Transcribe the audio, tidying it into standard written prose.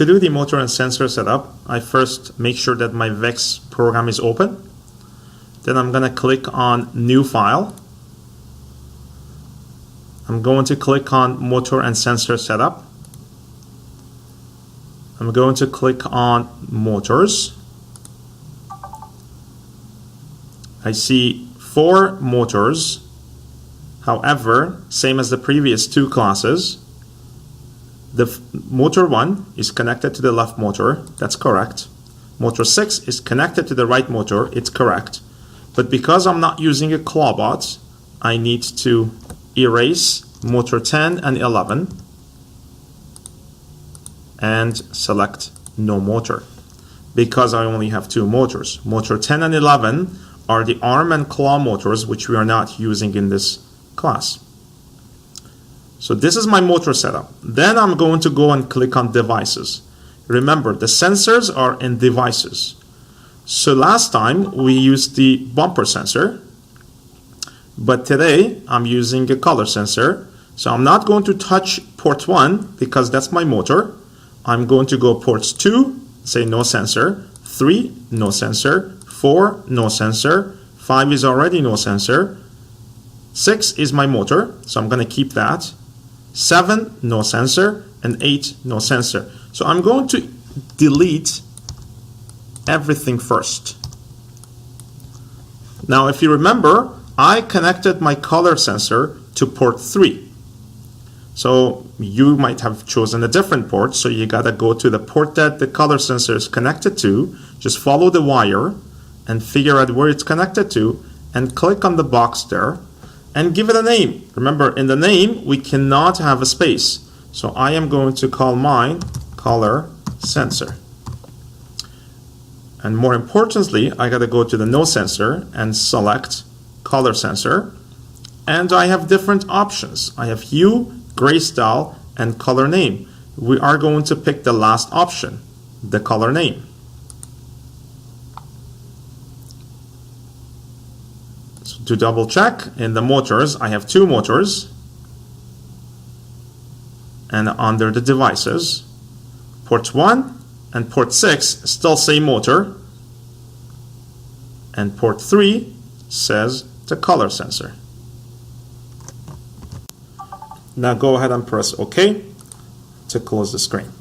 To do the motor and sensor setup, I first make sure that my VEX program is open. Then I'm going to click on New File. I'm going to click on Motor and Sensor Setup. I'm going to click on Motors. I see 4 motors. However, same as the previous 2 classes, the motor 1 is connected to the left motor. That's correct. Motor 6 is connected to the right motor. It's correct. But because I'm not using a clawbot, I need to erase motor 10 and 11 and select no motor, because I only have 2 motors. Motor 10 and 11 are the arm and claw motors, which we are not using in this class. So this is my motor setup. Then I'm going to go and click on devices. Remember, the sensors are in devices. So last time we used the bumper sensor, but today I'm using a color sensor. So I'm not going to touch port 1 because that's my motor. I'm going to go ports 2, say no sensor, 3, no sensor, 4, no sensor, 5 is already no sensor, 6 is my motor, so I'm going to keep that, 7, no sensor, and 8, no sensor. So I'm going to delete everything first. Now, if you remember, I connected my color sensor to port 3. So you might have chosen a different port, so you gotta go to the port that the color sensor is connected to, just follow the wire and figure out where it's connected to and click on the box there and give it a name. Remember, in the name we cannot have a space, so I am going to call mine color sensor. And more importantly, I gotta go to the no sensor and select color sensor, and I have different options. I have hue, grayscale, and color name. We are going to pick the last option, the color name. So to double check, in the motors, I have 2 motors, and under the devices, port 1 and port 6 still say motor, and port 3 says the color sensor. Now go ahead and press OK to close the screen.